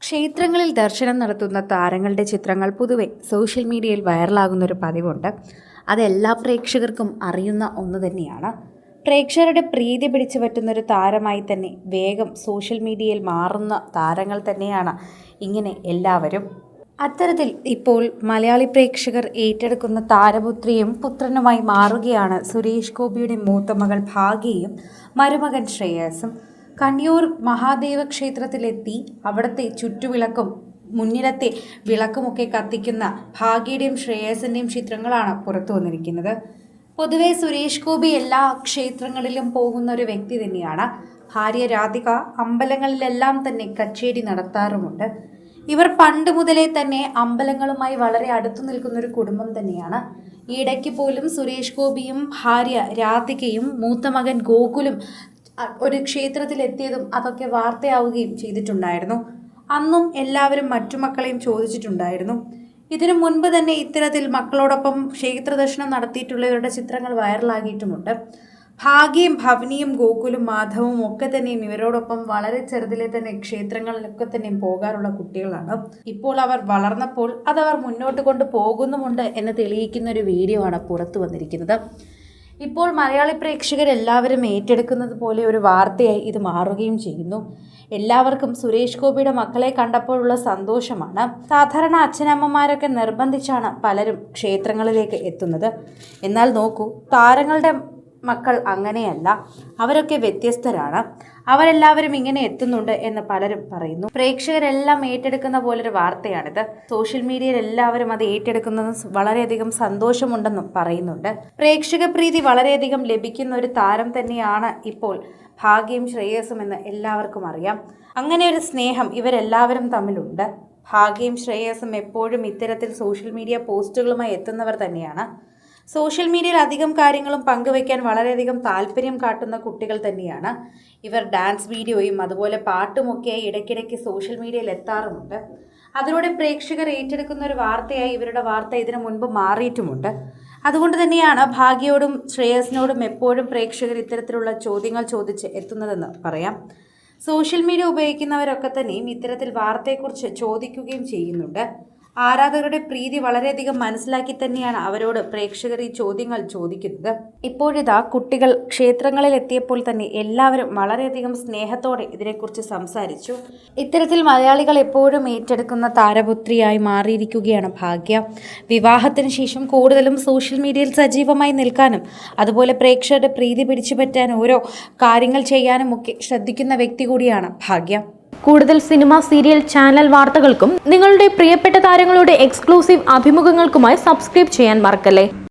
ക്ഷേത്രങ്ങളിൽ ദർശനം നടത്തുന്ന താരങ്ങളുടെ ചിത്രങ്ങൾ പൊതുവെ സോഷ്യൽ മീഡിയയിൽ വൈറലാകുന്നൊരു പതിവുണ്ട്. അതെല്ലാ പ്രേക്ഷകർക്കും അറിയുന്ന ഒന്ന് തന്നെയാണ്. പ്രേക്ഷകരുടെ പ്രീതി പിടിച്ചു പറ്റുന്നൊരു താരമായി തന്നെ വേഗം സോഷ്യൽ മീഡിയയിൽ മാറുന്ന താരങ്ങൾ തന്നെയാണ് ഇങ്ങനെ എല്ലാവരും. അത്തരത്തിൽ ഇപ്പോൾ മലയാളി പ്രേക്ഷകർ ഏറ്റെടുക്കുന്ന താരപുത്രിയും പുത്രനുമായി മാറുകയാണ് സുരേഷ് ഗോപിയുടെ മൂത്ത മകൾ ഭാഗ്യയും മരുമകൻ ശ്രേയസും. കണ്ണിയൂർ മഹാദേവ ക്ഷേത്രത്തിലെത്തി അവിടുത്തെ ചുറ്റുവിളക്കും മുന്നിലത്തെ വിളക്കുമൊക്കെ കത്തിക്കുന്ന ഭാഗ്യയുടെയും ശ്രേയസിൻ്റെയും ചിത്രങ്ങളാണ് പുറത്തു വന്നിരിക്കുന്നത്. പൊതുവെ സുരേഷ് ഗോപി എല്ലാ ക്ഷേത്രങ്ങളിലും പോകുന്ന ഒരു വ്യക്തി തന്നെയാണ്. ഭാര്യ രാധിക അമ്പലങ്ങളിലെല്ലാം തന്നെ കച്ചേരി നടത്താറുമുണ്ട്. ഇവർ പണ്ട് മുതലേ തന്നെ അമ്പലങ്ങളുമായി വളരെ അടുത്തു നിൽക്കുന്ന ഒരു കുടുംബം തന്നെയാണ്. ഈ ഇടയ്ക്ക് പോലും സുരേഷ് ഗോപിയും ഭാര്യ രാധികയും മൂത്ത മകൻ ഗോകുലും ഒരു ക്ഷേത്രത്തിലെത്തിയതും അതൊക്കെ വാർത്തയാവുകയും ചെയ്തിട്ടുണ്ടായിരുന്നു. അന്നും എല്ലാവരും മറ്റു മക്കളെയും ചോദിച്ചിട്ടുണ്ടായിരുന്നു. ഇതിനു മുൻപ് തന്നെ ഇത്തരത്തിൽ മക്കളോടൊപ്പം ക്ഷേത്ര ദർശനം നടത്തിയിട്ടുള്ളവരുടെ ചിത്രങ്ങൾ വൈറലാകിയിട്ടുമുണ്ട്. ഭാഗ്യയും ഭവനിയും ഗോകുലും മാധവും ഒക്കെ തന്നെയും ഇവരോടൊപ്പം വളരെ ചെറുതിലെ തന്നെ ക്ഷേത്രങ്ങളിലൊക്കെ തന്നെയും പോകാറുള്ള കുട്ടികളാണ്. ഇപ്പോൾ അവർ വളർന്നപ്പോൾ അതവർ മുന്നോട്ട് കൊണ്ട് പോകുന്നുമുണ്ട് എന്ന് തെളിയിക്കുന്ന ഒരു വീഡിയോ ആണ് പുറത്തു വന്നിരിക്കുന്നത്. ഇപ്പോൾ മലയാളി പ്രേക്ഷകരെല്ലാവരും ഏറ്റെടുക്കുന്നത് പോലെ ഒരു വാർത്തയായി ഇത് മാറുകയും ചെയ്യുന്നു. എല്ലാവർക്കും സുരേഷ് ഗോപിയുടെ മക്കളെ കണ്ടപ്പോഴുള്ള സന്തോഷമാണ്. സാധാരണ അച്ഛനമ്മമാരൊക്കെ നിർബന്ധിച്ചാണ് പലരും ക്ഷേത്രങ്ങളിലേക്ക് എത്തുന്നത്. എന്നാൽ നോക്കൂ, താരങ്ങളുടെ മക്കൾ അങ്ങനെയല്ല. അവരൊക്കെ വ്യത്യസ്തരാണ്. അവരെല്ലാവരും ഇങ്ങനെ എത്തുന്നുണ്ട് എന്ന് പലരും പറയുന്നു. പ്രേക്ഷകരെല്ലാം ഏറ്റെടുക്കുന്ന പോലൊരു വാർത്തയാണിത്. സോഷ്യൽ മീഡിയയിൽ എല്ലാവരും അത് ഏറ്റെടുക്കുന്നത് വളരെയധികം സന്തോഷമുണ്ടെന്നും പറയുന്നുണ്ട്. പ്രേക്ഷക പ്രീതി വളരെയധികം ലഭിക്കുന്ന ഒരു താരം തന്നെയാണ് ഇപ്പോൾ ഭാഗ്യയും ശ്രേയസും എന്ന് എല്ലാവർക്കും അറിയാം. അങ്ങനെ ഒരു സ്നേഹം ഇവരെല്ലാവരും തമ്മിലുണ്ട്. ഭാഗ്യയും ശ്രേയസും എപ്പോഴും ഇത്തരത്തിൽ സോഷ്യൽ മീഡിയ പോസ്റ്റുകളുമായി എത്തുന്നവർ തന്നെയാണ്. സോഷ്യൽ മീഡിയയിൽ അധികം കാര്യങ്ങളും പങ്കുവയ്ക്കാൻ വളരെയധികം താല്പര്യം കാട്ടുന്ന കുട്ടികൾ തന്നെയാണ് ഇവർ. ഡാൻസ് വീഡിയോയും അതുപോലെ പാട്ടുമൊക്കെയായി ഇടയ്ക്കിടയ്ക്ക് സോഷ്യൽ മീഡിയയിൽ എത്താറുമുണ്ട്. അതിലൂടെ പ്രേക്ഷകർ ഏറ്റെടുക്കുന്ന ഒരു വാർത്തയായി ഇവരുടെ വാർത്ത ഇതിനു മുൻപ് മാറിയിട്ടുമുണ്ട്. അതുകൊണ്ട് തന്നെയാണ് ഭാഗ്യയോടും ശ്രേയസിനോടും എപ്പോഴും പ്രേക്ഷകർ ഇത്തരത്തിലുള്ള ചോദ്യങ്ങൾ ചോദിച്ച് എത്തുന്നതെന്ന് പറയാം. സോഷ്യൽ മീഡിയ ഉപയോഗിക്കുന്നവരൊക്കെ തന്നെയും ഇത്തരത്തിൽ വാർത്തയെക്കുറിച്ച് ചോദിക്കുകയും ചെയ്യുന്നുണ്ട്. ആരാധകരുടെ പ്രീതി വളരെയധികം മനസ്സിലാക്കി തന്നെയാണ് അവരോട് പ്രേക്ഷകർ ഈ ചോദ്യങ്ങൾ ചോദിക്കുന്നത്. ഇപ്പോഴിതാ കുട്ടികൾ ക്ഷേത്രങ്ങളിൽ എത്തിയപ്പോൾ തന്നെ എല്ലാവരും വളരെയധികം സ്നേഹത്തോടെ ഇതിനെക്കുറിച്ച് സംസാരിച്ചു. ഇത്തരത്തിൽ മലയാളികൾ എപ്പോഴും ഏറ്റെടുക്കുന്ന താരപുത്രിയായി മാറിയിരിക്കുകയാണ് ഭാഗ്യ. വിവാഹത്തിന് ശേഷം കൂടുതലും സോഷ്യൽ മീഡിയയിൽ സജീവമായി നിൽക്കാനും അതുപോലെ പ്രേക്ഷകരുടെ പ്രീതി പിടിച്ചുപറ്റാൻ ഓരോ കാര്യങ്ങൾ ചെയ്യാനും ഒക്കെ ശ്രദ്ധിക്കുന്ന വ്യക്തി കൂടിയാണ് ഭാഗ്യ. കൂടുതൽ സിനിമ, സീരിയൽ, ചാനൽ വാർത്തകൾക്കും നിങ്ങളുടെ പ്രിയപ്പെട്ട താരങ്ങളുടെ എക്സ്ക്ലൂസീവ് അഭിമുഖങ്ങൾക്കുമായി സബ്സ്ക്രൈബ് ചെയ്യാൻ മറക്കല്ലേ.